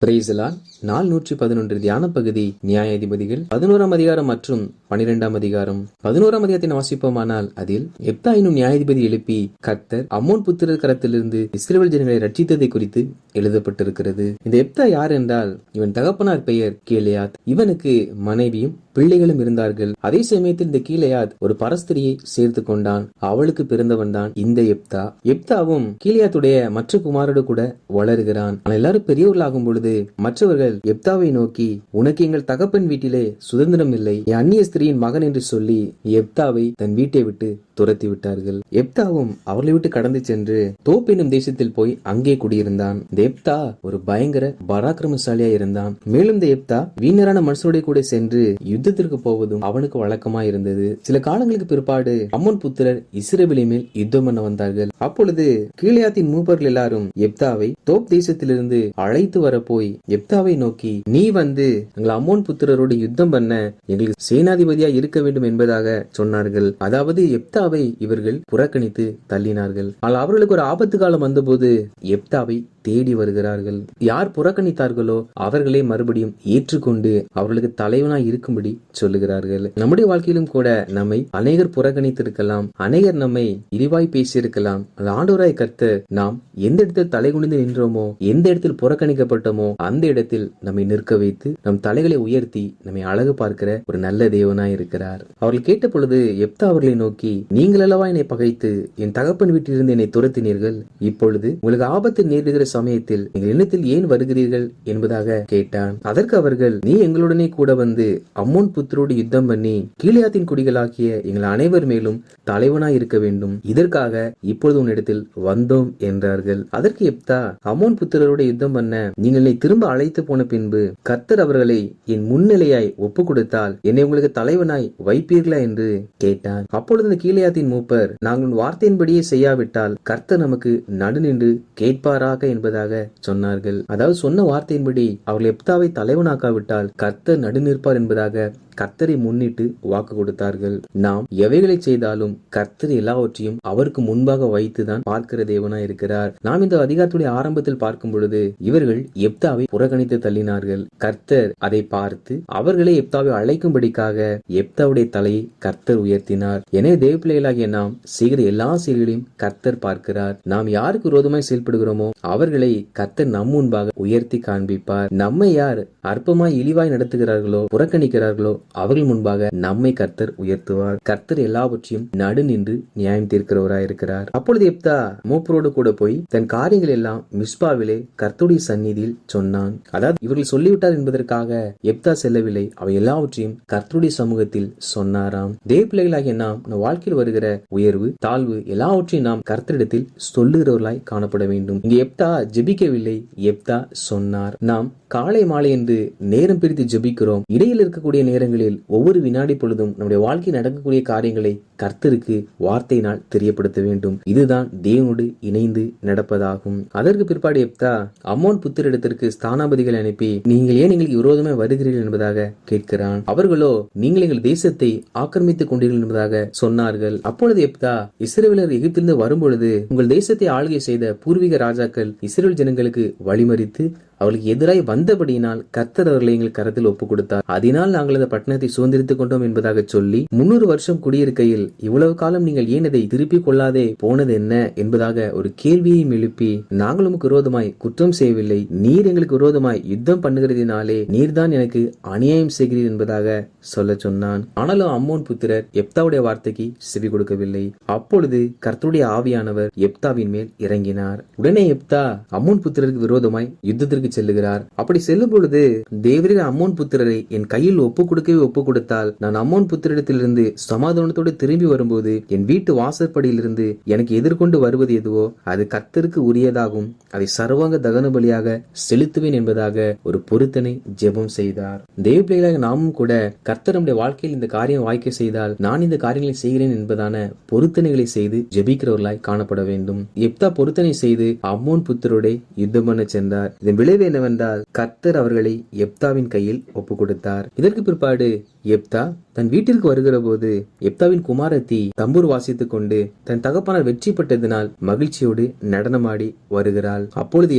பிரைசலால் நாள் 111 தியான பகுதி நியாயாதிபதிகள் 11ஆம் அதிகாரம் மற்றும் 12ஆம் அதிகாரம். 11ஆம் அதிகாரத்தின் வாசிப்போமானால், அதில் எப்தா என்னும் நியாயாதிபதி எழுப்பி கர்த்தர் அம்மோன் புத்திரர் கரத்திலிருந்து இஸ்ரவேல் ஜனங்களை ரட்சித்ததை குறித்து எழுதப்பட்டிருக்கிறது. இந்த எப்தா யார் என்றால், இவன் தகப்பனார் பெயர் கீலேயாத். இவனுக்கு மனைவியும் பிள்ளைகளும் இருந்தார்கள். அதே சமயத்தில் இந்த கீலேயாத் ஒரு பரஸ்திரியை சேர்த்து கொண்டான். அவளுக்கு பிறந்தவன் தான் இந்த எப்தா. எப்தாவும் கீலேயாத்துடைய மற்ற குமாரோடு கூட வளருகிறான். ஆனால் எல்லாரும் பெரியவர்களாகும் பொழுது மற்றவர்கள் எப்தாவை நோக்கி, உனக்கு எங்கள் தகப்பன் வீட்டிலே சுதந்திரம் இல்லை, அந்நிய ஸ்திரீயின் மகன் என்று சொல்லி எப்தாவை தன் வீட்டை விட்டு துரத்தி விட்டார்கள். எப்தாவும் அவர்களை விட்டு கடந்து சென்று தோப் என்னும் தேசத்தில் போய் அங்கே குடியிருந்தான். இந்த எப்தா ஒரு பயங்கர பராக்கிரமசாலியா இருந்தான். மேலும் இந்த எப்தா வீணரான மனுஷனுடைய கூட சென்று யுத்தத்திற்கு போவதும் அவனுக்கு வழக்கமா இருந்தது. சில காலங்களுக்கு பிற்பாடு அம்மோன் புத்திரர் இஸ்ரவேலின் மேல் யுத்தம் பண்ண வந்தார்கள். அப்பொழுது கீலேயாத்தின் மூப்பர்கள் எல்லாரும் எப்தாவை தோப் தேசத்திலிருந்து அழைத்து வர போய் எப்தாவை நோக்கி, நீ வந்து எங்கள் அம்மோன் புத்திரரோடு யுத்தம் பண்ண எங்களுக்கு சேனாதிபதியா இருக்க வேண்டும் என்பதாக சொன்னார்கள். அதாவது எப்தாவை இவர்கள் புறக்கணித்து தள்ளினார்கள். ஆனால் அவர்களுக்கு ஒரு ஆபத்து காலம் வந்தபோது எப்தாவை தேடி வருகிறார்கள். யார் புறக்கணித்தார்களோ அவர்களே மறுபடியும் ஏற்றுக்கொண்டு அவர்களுக்கு தலைவனாய் இருக்கும்படி சொல்லுகிறார்கள். நம்முடைய வாழ்க்கையிலும் கூட நம்மை அநேகர் புறக்கணித்திருக்கலாம், அநேகர் நம்மை இழிவாய் பேசியிருக்கலாம். ஆண்டவராய் கர்த்தர் நாம் எந்த இடத்தில் தலை குனிந்து நின்றோமோ, எந்த இடத்தில் புறக்கணிக்கப்பட்டோமோ அந்த இடத்தில் நம்மை நிற்க வைத்து நம் தலைகளை உயர்த்தி நம்மை அழகு பார்க்கிற ஒரு நல்ல தேவனாய் இருக்கிறார். அவர்கள் கேட்ட பொழுது எப்தா அவர்களை நோக்கி, நீங்கள் அல்லவா என்னை பகைத்து என் தகப்பன் வீட்டிலிருந்து என்னை துரத்தினீர்கள். இப்பொழுது உங்களுக்கு ஆபத்து நேரிடுகிற சமயத்தில் எங்கள் எண்ணத்தில் ஏன் வருகிறீர்கள் என்பதாக கேட்டான். அதற்கு அவர்கள், நீ எங்களுடனே கூட வந்து அம்மோன் புத்திரோடு யுத்தம் பண்ணி கீலேயாத்தின் குடிகளாகிய எங்கள் அனைவர் மேலும் தலைவனாய் இருக்க வேண்டும். இதற்காக இப்பொழுது உன்னிடத்தில் வந்தோம் என்றார்கள். அதற்கு எப்தா, அம்மோன் புத்திரரோடு யுத்தம் பண்ண நீங்கள் என்னை திரும்ப அழைத்து போன பின்பு கர்த்தர் அவர்களை என் முன்னிலையாய் ஒப்பு கொடுத்தால் என்னை உங்களுக்கு தலைவனாய் வைப்பீர்களா என்று கேட்டான். அப்பொழுது இந்த கீலேயாத்தின் மூப்பர், நாங்கள் வார்த்தையின்படியே செய்யாவிட்டால் கர்த்தர் நமக்கு நடு நின்று கேட்பாராக என்பதாக சொன்னார்கள். அதாவது சொன்ன வார்த்தையின்படி அவர்கள் எப்தாவை தலைவனாக்காவிட்டால் கர்த்தர் நடு நிற்பார் என்பதாக கர்த்தரை முன்னிட்டு வாக்கு கொடுத்தார்கள். நாம் எவைகளை செய்தாலும் கர்த்தர் எல்லாவற்றையும் அவருக்கு முன்பாக வைத்துதான் பார்க்கிற தேவனா இருக்கிறார். நாம் இந்த அதிகாரத்துடைய ஆரம்பத்தில் பார்க்கும் பொழுது இவர்கள் எப்தாவை புறக்கணித்து தள்ளினார்கள். கர்த்தர் அதை பார்த்து அவர்களை எப்தாவை அழைக்கும்படிக்காக எப்தாவுடைய தலையை கர்த்தர் உயர்த்தினார். எனவே தேவ பிள்ளைகளாகிய நாம் செய்கிற எல்லா செயல்களையும் கர்த்தர் பார்க்கிறார். நாம் யாருக்கு விரோதமாய் செயல்படுகிறோமோ அவர்களை கர்த்தர் நம் முன்பாக உயர்த்தி காண்பிப்பார். நம்மை யார் அற்பமாய் இழிவாய் நடத்துகிறார்களோ, புறக்கணிக்கிறார்களோ அவர்கள் முன்பாக நம்மை கர்த்தர் உயர்த்துவார். கர்த்தர் எல்லாவற்றையும் நடு நின்று நியாயம் தீர்க்கிறவராயிருக்கிறார். அப்பொழுது எப்தா மூப்பரோடு கூட போய் தன் காரியங்கள் எல்லாம் மிஸ்பாவிலே கர்த்தருடைய சந்நிதியில் சொன்னான். அதாவது இவர்கள் சொல்லிவிட்டார் என்பதற்காக எப்தா செல்லவில்லை, அவை எல்லாவற்றையும் கர்த்தருடைய சமூகத்தில் சொன்னாராம். தேவ பிள்ளைகளாகிய நாம் நம் வாழ்க்கையில் வருகிற உயர்வு தாழ்வு எல்லாவற்றையும் நாம் கர்த்தரிடத்தில் சொல்லுகிறவர்களாய் காணப்பட வேண்டும். இங்கே எப்தா ஜெபிக்கவில்லை, எப்தா சொன்னார். நாம் காலை மாலை என்று நேரம் பிரித்து ஜெபிக்கிறோம். இடையில் இருக்கக்கூடிய நேரங்களில் ஒவ்வொரு வினாடி பொழுதும் நம்முடைய வாழ்க்கையில் நடக்கக்கூடிய காரியங்களை கர்த்தருக்கு வார்த்தையினால் தெரியப்படுத்த வேண்டும். இதுதான் தேவனோடு இணைந்து நடப்பதாகும். அதற்கு பிற்பாடு எப்தா அம்மோன் புத்திரிடத்திற்கு ஸ்தானாபதிகளை அனுப்பி, நீங்கள் ஏன் எங்களுக்கு விரோதமாக வருகிறீர்கள் என்பதாக கேட்கிறான். அவர்களோ, நீங்கள் எங்கள் தேசத்தை ஆக்கிரமித்துக் கொண்டீர்கள் என்பதாக சொன்னார்கள். அப்பொழுது எப்தா, இஸ்ரவேலர் எகிப்திலிருந்து வரும்பொழுது உங்கள் தேசத்தை ஆளுகை செய்த பூர்வீக ராஜாக்கள் இஸ்ரவேல் ஜனங்களுக்கு வழிமறித்து அவர்களுக்கு எதிராய் வந்தபடியினால் கர்த்தர் அவர்களை எங்கள் கரத்தில் ஒப்புக் கொடுத்தார். அதனால் நாங்கள் இந்த பட்டணத்தை சுதந்திரித்துக் கொண்டோம் என்பதாக சொல்லி 300 வருஷம் குடியிருக்கையில் இவ்வளவு காலம் நீங்கள் ஏன் இதை திருப்பிக் கொள்ளாதே போனது என்ன என்பதாக ஒரு கேள்வியை எழுப்பி, நாங்கள் உமக்கு விரோதமாய் குற்றம் செய்யவில்லை, நீர் எங்களுக்கு விரோதமாய் யுத்தம் பண்ணுகிறதினாலே நீர்தான் எனக்கு அநியாயம் செய்கிறீர் என்பதாக சொல்ல சொன்னான். ஆனாலும் அம்மோன் புத்திரர் எப்தாவுடைய வார்த்தைக்கு செவி கொடுக்கவில்லை. அப்பொழுது கர்த்தருடைய ஆவியானவர் எப்தாவின் மேல் இறங்கினார். உடனே எப்தா அம்மோன் புத்திரருக்கு விரோதமாய் யுத்தத்திற்கு செல்லுகிறார். அப்படி செல்லும் பொழுது, தேவரீர் அம்மோன் புத்திரரை என் கையில் ஒப்புக் கொடுத்தால் நான் அம்மோன் புத்திரிடத்திலிருந்து சமாதானத்தோடு திரும்பி வரும்போது என் வீட்டு வாசற்படியிலிருந்து எனக்கு எதிர்கொண்டு வருவது எதுவோ அது கர்த்தருக்கு உரியதாகும், அதை சர்வாங்க தகன பலியாக செலுத்துவேன் என்பதாக ஒரு பொருத்தனை ஜெபம் செய்தார். தேவ பிள்ளைகளாக நாமும் கூட கர்த்தர் நம்முடைய வாழ்க்கையில் இந்த காரியம் வாய்க்க செய்தால் நான் இந்த காரியங்களை செய்கிறேன் என்பதான பொருத்தனைகளை செய்து ஜெபிக்கிறவர்களாய் காணப்பட வேண்டும். எப்தா பொருத்தனை செய்து அம்மோன் புத்திரோட யுத்தம் பண்ண சென்றார். இதன் விளைவு என்னவென்றால் கர்த்தர் அவர்களை எப்தாவின் கையில் ஒப்பு கொடுத்தார். இதற்கு பிற்பாடு எப்தா தன் வீட்டிற்கு வருகிற போது எப்தாவின் குமாரத்தி தம்பூர் வாசித்துக் கொண்டு தன் தகப்பனார் வெற்றி பெற்றதினால் மகிழ்ச்சியோடு நடனமாடி வருகிறாள். அப்பொழுது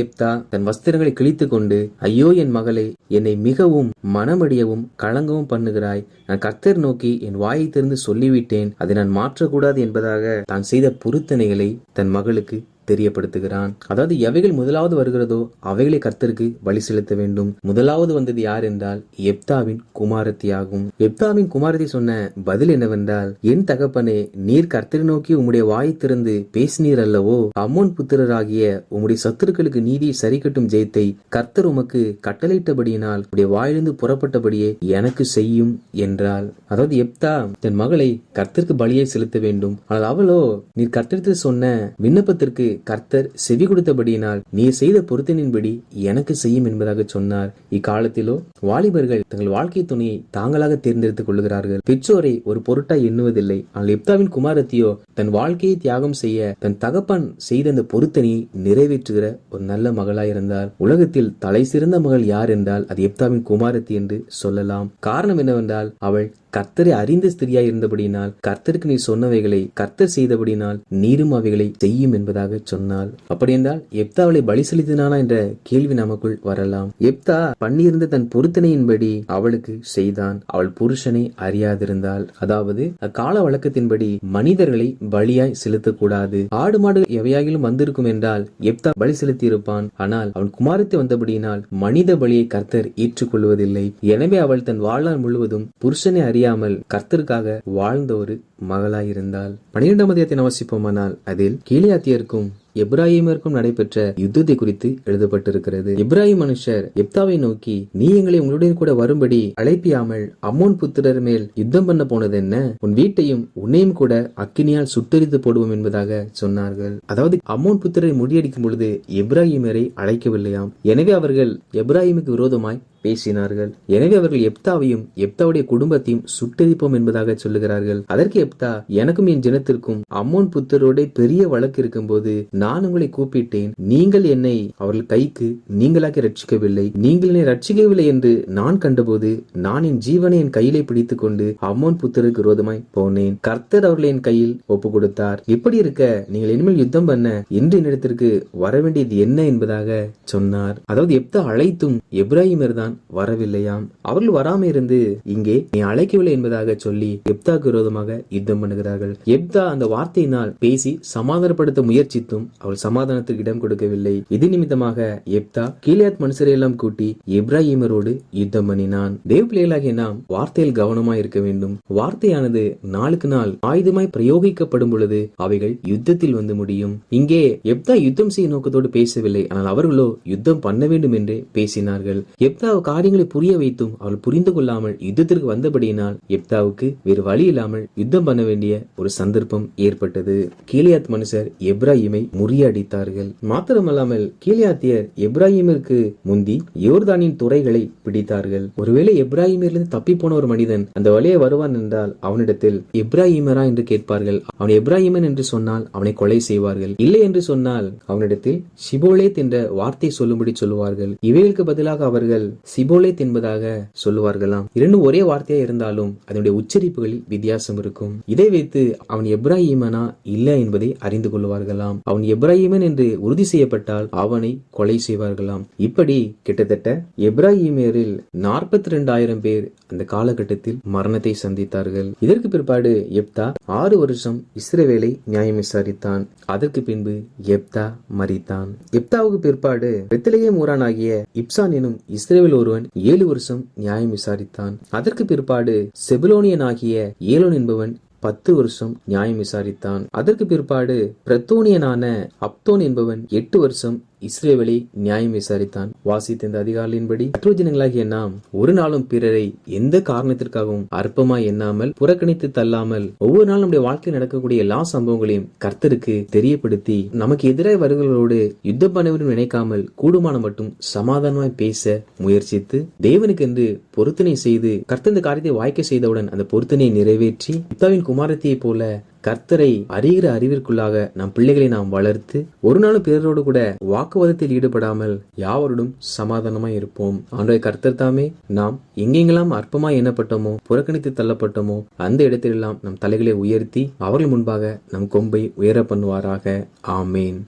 எப்தா தன் வஸ்திரங்களை கிழித்துக் கொண்டு, ஐயோ என் மகளே, என்னை மிகவும் மனமடியவும் களங்கவும் பண்ணுகிறாய். நான் கர்த்தர் நோக்கி என் வாயை திறந்து சொல்லிவிட்டேன், அதை நான் மாற்றக்கூடாது என்பதாக தான் செய்த பொருத்தனைகளை தன் மகளுக்கு தெரியப்படுத்துகிறான். அதாவது எவைகள் முதலாவது வருகிறதோ அவைகளை கர்த்தருக்கு பலி செலுத்த வேண்டும். முதலாவது வந்தது யார் என்றால் எப்தாவின் குமாரத்தி ஆகும். எப்தாவின் குமாரத்தி சொன்ன பதில் என்னவென்றால், என் தகப்பனே, நீர் கர்த்தரை நோக்கி உம்முடைய வாயை திறந்து பேசினீர் அல்லவோ, அம்மோன் புத்திரராகிய உம்முடைய சத்துருக்களுக்கு நீதி சரி கட்டும் ஜெயத்தை கர்த்தர் உமக்கு கட்டளையிட்டபடியினால் உடைய வாயிலிருந்து புறப்பட்டபடியே எனக்கு செய்யும் என்றாள். அதாவது எப்தா தன் மகளை கர்த்தருக்கு பலியை செலுத்த வேண்டும். ஆனால் அவளோ, நீர் கர்த்தருக்கு சொன்ன விண்ணப்பத்திற்கு கர்த்தர் செவி கொடுத்தபடியினால் நீர் செய்த பொருத்தனின்படி எனக்கு செய்யும் என்பதாக சொன்னார். இக்காலத்திலோ வாலிபர்கள் தங்கள் வாழ்க்கை துணையை தாங்களாக தேர்ந்தெடுத்துக் கொள்கிறார்கள். பெற்றோரை ஒரு பொருட்டாய் எண்ணுவதில்லை. ஆனால் எப்தாவின் குமாரத்தியோ தன் வாழ்க்கையை தியாகம் செய்ய தன் தகப்பன் செய்த அந்த பொருத்தனையை நிறைவேற்றுகிற ஒரு நல்ல மகளாயிருந்தார். உலகத்தில் தலை சிறந்த மகள் யார் என்றால் அது எப்தாவின் குமாரத்தி என்று சொல்லலாம். காரணம் என்னவென்றால் அவள் கர்த்தரை அறிந்த ஸ்திரியாய் இருந்தபடியினால் கர்த்தருக்கு நீ சொன்னவைகளை கர்த்தர் செய்தபடினால் நீரும் அவைகளை செய்யும் என்பதாக சொன்னாள். அப்படி என்றால் எப்தா அவளை பலி செலுத்தினானா என்ற கேள்வி நமக்குள் வரலாம். எப்தா பண்ணியிருந்த தன் பொருத்தனையின்படி அவளுக்கு செய்தான். அவள் புருஷனை அறியாதிருந்தாள். அதாவது அக்கால வழக்கத்தின்படி மனிதர்களை பலியாய் செலுத்தக்கூடாது. ஆடு மாடு எவையாகிலும் வந்திருக்கும் என்றால் எப்தா பலி செலுத்தி இருப்பான். ஆனால் அவன் குமாரத்தை வந்தபடியினால் மனித பலியை கர்த்தர் ஏற்றுக்கொள்வதில்லை. எனவே அவள் தன் வாழ்நாள் முழுவதும் புருஷனை அறியாமல் கர்த்தருக்காக வாழ்ந்த ஒரு மகளாயிருந்தாள். 12ஆம் அதிகாரத்தை வாசிப்போமானால் அதில் கீலேயாத்தியருக்கும் எப்ராஹிமிற்கும் நடைபெற்ற யுத்தத்தை குறித்து எழுதப்பட்டிருக்கிறது. எப்ராஹிம் மனுஷர் எப்தாவை நோக்கி, நீ எங்களை உங்களுடன் கூட வரும்படி அழைப்பியாமல் அம்மோன் புத்திரர் மேல் யுத்தம் பண்ண போனது என்ன? உன் வீட்டையும் உன்னையும் கூட அக்கினியால் சுட்டெரித்து போடுவோம் என்பதாக சொன்னார்கள். அதாவது அம்மோன் புத்திரரை முறியடிக்கும் பொழுது எப்ராஹிமரை அழைக்கவில்லையாம். எனவே அவர்கள் எப்ராஹிமுக்கு விரோதமாய் பேசினார்கள். எனவே அவர்கள் எப்தாவையும் எப்தாவுடைய குடும்பத்தையும் சுட்டெரிப்போம் என்பதாக சொல்லுகிறார்கள். அதற்கு எப்தா, எனக்கும் என் ஜனத்திற்கும் அம்மோன் புத்திரோட பெரிய வழக்கு இருக்கும் போது நான் உங்களை கூப்பிட்டேன். நீங்கள் என்னை அவர்கள் கைக்கு நீங்களாக்கி ரட்சிக்கவில்லை. நீங்கள் என்னை ரட்சிக்கவில்லை என்று நான் கண்டபோது நான் என் ஜீவனை என் கையிலே பிடித்துக் கொண்டு அம்மோன் புத்திரருக்கு விரோதமாய் போனேன். கர்த்தர் அவர்களை என் கையில் ஒப்பு கொடுத்தார். இப்படி இருக்க நீங்கள் இனிமேல் யுத்தம் பண்ண இன்று என்னிடத்திற்கு வர வேண்டியது என்ன என்பதாக சொன்னார். அதாவது எப்தா அழைத்தும் எப்ராஹிமர் தான் வரவில்லையாம். அவர்கள் வராம இருந்து இங்கே நீ அழைக்கவில்லை என்பதாக சொல்லி எப்தாக்கு விரோதமாக யுத்தம் பண்ணுகிறார்கள். எப்தா அந்த வார்த்தையினால் பேசி சமாதானப்படுத்த முயற்சித்தும் அவள் சமாதானத்திற்கு இடம் கொடுக்கவில்லை. இது நிமித்தமாக எப்தா கீலேயாத் மனுஷரை எல்லாம் கூட்டி எப்ராஹிமரோடு யுத்தம் பண்ணினான். தேவ பிள்ளைகளாகிய நாம் வார்த்தையில் கவனமாய் இருக்க வேண்டும். வார்த்தையானது நாளுக்கு நாள் ஆயுதமாய் பிரயோகிக்கப்படும் பொழுது அவைகள் யுத்தத்தில் வந்து முடியும். இங்கே எப்தா யுத்தம் செய்ய நோக்கத்தோடு பேசவில்லை. ஆனால் அவர்களோ யுத்தம் பண்ண வேண்டும் என்றே பேசினார்கள். எப்தா காரியங்களை புரிய வைத்தும் அவள் புரிந்து கொள்ளாமல் யுத்தத்திற்கு வந்தபடியினால் எப்தாவுக்கு வேறு வழி இல்லாமல் யுத்தம் பண்ண வேண்டிய ஒரு சந்தர்ப்பம் ஏற்பட்டது. கீலேயாத் மனுஷர் எப்ராஹிமை முறியடித்தார்கள். மாத்திரமல்லாமல் கீலேயாத்தியர் எப்ராஹிமிற்கு முந்தி யோர்தானின் துறைகளை பிடித்தார்கள். ஒருவேளை எப்ராஹிமிலிருந்து தப்பி போன ஒரு மனிதன் அந்த வழியை வருவான் என்றால் அவனிடத்தில் எப்ராஹிமரா என்று கேட்பார்கள். அவன் எப்ராஹிமன் என்று சொன்னால் அவனை கொலை செய்வார்கள். இல்லை என்று சொன்னால் அவனிடத்தில் சிபோலேத் என்ற வார்த்தை சொல்லும்படி சொல்லுவார்கள். இவைகளுக்கு பதிலாக அவர்கள் சிபோலேத் என்பதாக சொல்லுவார்களாம். இரண்டும் ஒரே வார்த்தையா இருந்தாலும் அதனுடைய உச்சரிப்புகளில் வித்தியாசம் இருக்கும். இதை வைத்து அவன் எப்ராஹிமனா இல்ல என்பதை அறிந்து கொள்வார்களாம். அவன் எப்ராஹிமன் என்று உறுதி செய்யப்பட்டால் அவனை கொலை செய்வார்களாம். இப்படி கிட்டத்தட்ட எப்ராஹிமியரில் 42,000 பேர் அந்த காலகட்டத்தில் மரணத்தை சந்தித்தார்கள். இதற்கு பிற்பாடு எப்தா 6 வருஷம் இஸ்ரவேலை நியாயம் விசாரித்தான். அதற்கு பின்பு எப்தா மரித்தான். எப்தாவுக்கு பிற்பாடு பெத்லெகேம் ஊரானாகிய இப்சான் எனும் இஸ்ரவேல் ஒருவன் 7 வருஷம் நியாயம் விசாரித்தான். அதற்கு பிற்பாடு செபுலோனியன் ஆகிய ஏலோன் என்பவன் 10 வருஷம் நியாயம் விசாரித்தான். அதற்கு பிற்பாடு பிரத்தோனியனான அப்தோன் என்பவன் 8 வருஷம் இஸ்ரவேலை நியாயம் விசாரித்தான். வாசித்த இந்த அதிகாரியின்படி மற்றொரு நாம் ஒரு நாளும் பிறரை எந்த காரணத்திற்காகவும் அற்பமாய் எண்ணாமல் புறக்கணித்து தள்ளாமல் ஒவ்வொரு நாளும் நம்முடைய வாழ்க்கையில் நடக்கக்கூடிய எல்லா சம்பவங்களையும் கர்த்தருக்கு தெரியப்படுத்தி நமக்கு எதிராக வருகிறவர்களோடு யுத்தம் பண்ண வேண்டும் நினைக்காமல் கூடுமான மட்டும் சமாதானமாய் பேச முயற்சித்து தேவனுக்கு என்று பொருத்தனை செய்து கர்த்தர் இந்த காரியத்தை வாய்க்க செய்தவுடன் அந்த பொருத்தனையை நிறைவேற்றி எப்தாவின் குமாரத்தியை போல கர்த்தரை அறிகிற அறிவிற்குள்ளாக நம் பிள்ளைகளை நாம் வளர்த்து ஒரு நாளும் பிறரோடு கூட வாக்குவாதத்தில் ஈடுபடாமல் யாவரோடும் சமாதானமாய் இருப்போம். ஆண்டவரே கர்த்தர் தாமே நாம் எங்கெங்கெல்லாம் அற்பமாய் எண்ணப்பட்டோமோ, புறக்கணித்து தள்ளப்பட்டோமோ அந்த இடத்திலெல்லாம் நம் தலைகளை உயர்த்தி அவர்கள் முன்பாக நம் கொம்பை உயர பண்ணுவாராக. ஆமேன்.